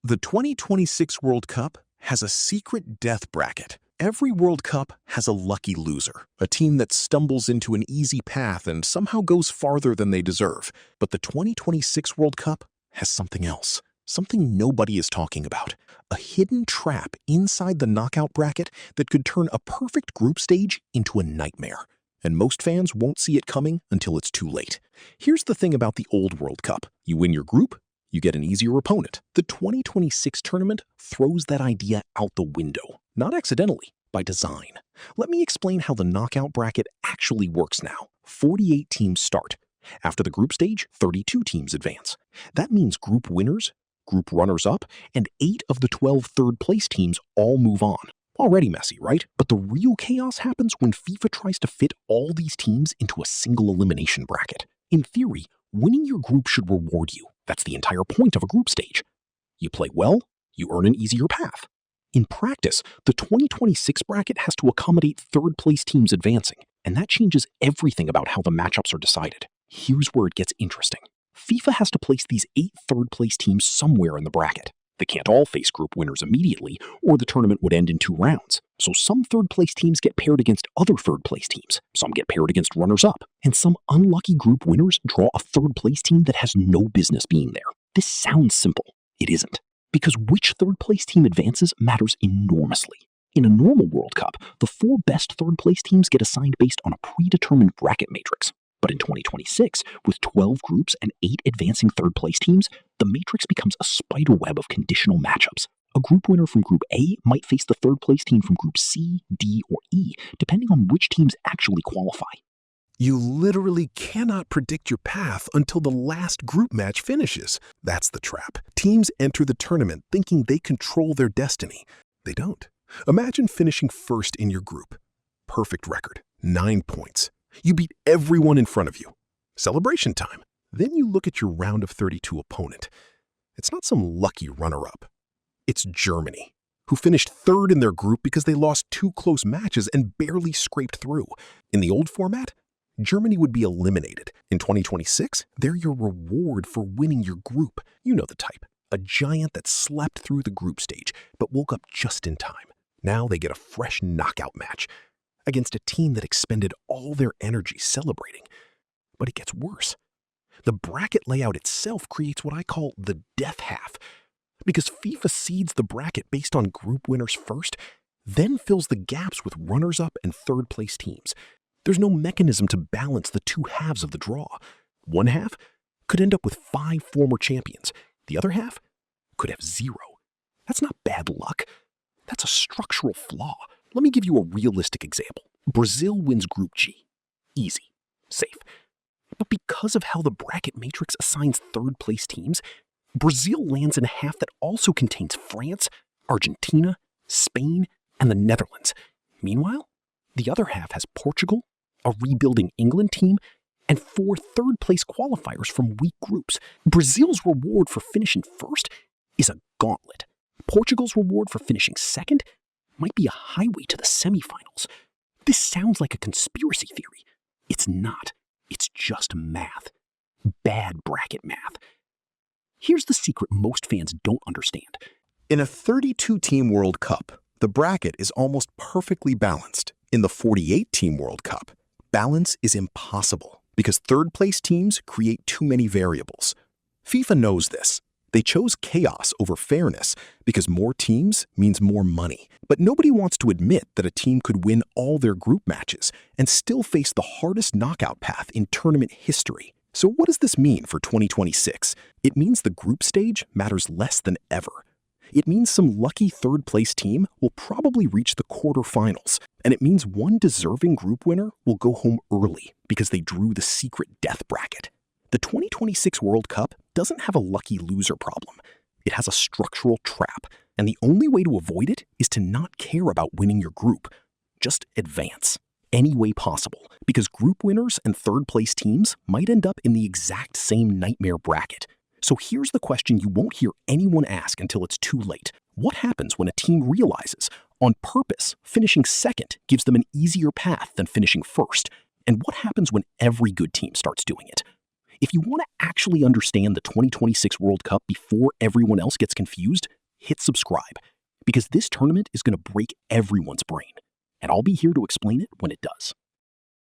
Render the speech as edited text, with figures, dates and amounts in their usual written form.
The 2026 World Cup has a secret death bracket. Every World Cup has a lucky loser, a team that stumbles into an easy path and somehow goes farther than they deserve. But the 2026 World Cup has something else, something nobody is talking about, a hidden trap inside the knockout bracket that could turn a perfect group stage into a nightmare. And most fans won't see it coming until it's too late. Here's the thing about the old World Cup. You win your group, you get an easier opponent. The 2026 tournament throws that idea out the window, not accidentally, by design. Let me explain how the knockout bracket actually works now. 48 teams start. After the group stage, 32 teams advance. That means group winners, group runners-up, and 8 of the 12 third-place teams all move on. Already messy, right? But the real chaos happens when FIFA tries to fit all these teams into a single elimination bracket. In theory, winning your group should reward you. That's the entire point of a group stage. You play well, you earn an easier path. In practice, the 2026 bracket has to accommodate third-place teams advancing, and that changes everything about how the matchups are decided. Here's where it gets interesting. FIFA has to place these 8 third-place teams somewhere in the bracket. They can't all face group winners immediately, or the tournament would end in 2 rounds. So some third-place teams get paired against other third-place teams, some get paired against runners-up, and some unlucky group winners draw a third-place team that has no business being there. This sounds simple. It isn't. Because which third-place team advances matters enormously. In a normal World Cup, the 4 best third-place teams get assigned based on a predetermined bracket matrix. But in 2026, with 12 groups and 8 advancing third-place teams, the matrix becomes a spider web of conditional matchups. A group winner from Group A might face the third-place team from Group C, D, or E, depending on which teams actually qualify. You literally cannot predict your path until the last group match finishes. That's the trap. Teams enter the tournament thinking they control their destiny. They don't. Imagine finishing first in your group. Perfect record, 9 points. You beat everyone in front of you. Celebration time. Then you look at your round of 32 opponent. It's not some lucky runner-up. It's Germany, who finished third in their group because they lost 2 close matches and barely scraped through. In the old format, Germany would be eliminated. In 2026, they're your reward for winning your group. You know the type. A giant that slept through the group stage, but woke up just in time. Now they get a fresh knockout match against a team that expended all their energy celebrating. But it gets worse. The bracket layout itself creates what I call the death half. Because FIFA seeds the bracket based on group winners first, then fills the gaps with runners-up and third-place teams. There's no mechanism to balance the 2 halves of the draw. One half could end up with 5 former champions. The other half could have 0. That's not bad luck. That's a structural flaw. Let me give you a realistic example. Brazil wins Group G. Easy. Safe. But because of how the bracket matrix assigns third-place teams, Brazil lands in a half that also contains France, Argentina, Spain, and the Netherlands. Meanwhile, the other half has Portugal, a rebuilding England team, and 4 third-place qualifiers from weak groups. Brazil's reward for finishing first is a gauntlet. Portugal's reward for finishing second might be a highway to the semifinals. This sounds like a conspiracy theory. It's not. It's just math. Bad bracket math. Here's the secret most fans don't understand. In a 32-team World Cup, the bracket is almost perfectly balanced. In the 48-team World Cup, balance is impossible because third-place teams create too many variables. FIFA knows this. They chose chaos over fairness because more teams means more money. But nobody wants to admit that a team could win all their group matches and still face the hardest knockout path in tournament history. So what does this mean for 2026? It means the group stage matters less than ever. It means some lucky third-place team will probably reach the quarterfinals, and it means one deserving group winner will go home early because they drew the secret death bracket. The 2026 World Cup doesn't have a lucky loser problem. It has a structural trap, and the only way to avoid it is to not care about winning your group. Just advance any way possible, because group winners and third-place teams might end up in the exact same nightmare bracket. So here's the question you won't hear anyone ask until it's too late. What happens when a team realizes, on purpose, finishing second gives them an easier path than finishing first? And what happens when every good team starts doing it? If you want to actually understand the 2026 World Cup before everyone else gets confused, hit subscribe, because this tournament is going to break everyone's brain, and I'll be here to explain it when it does.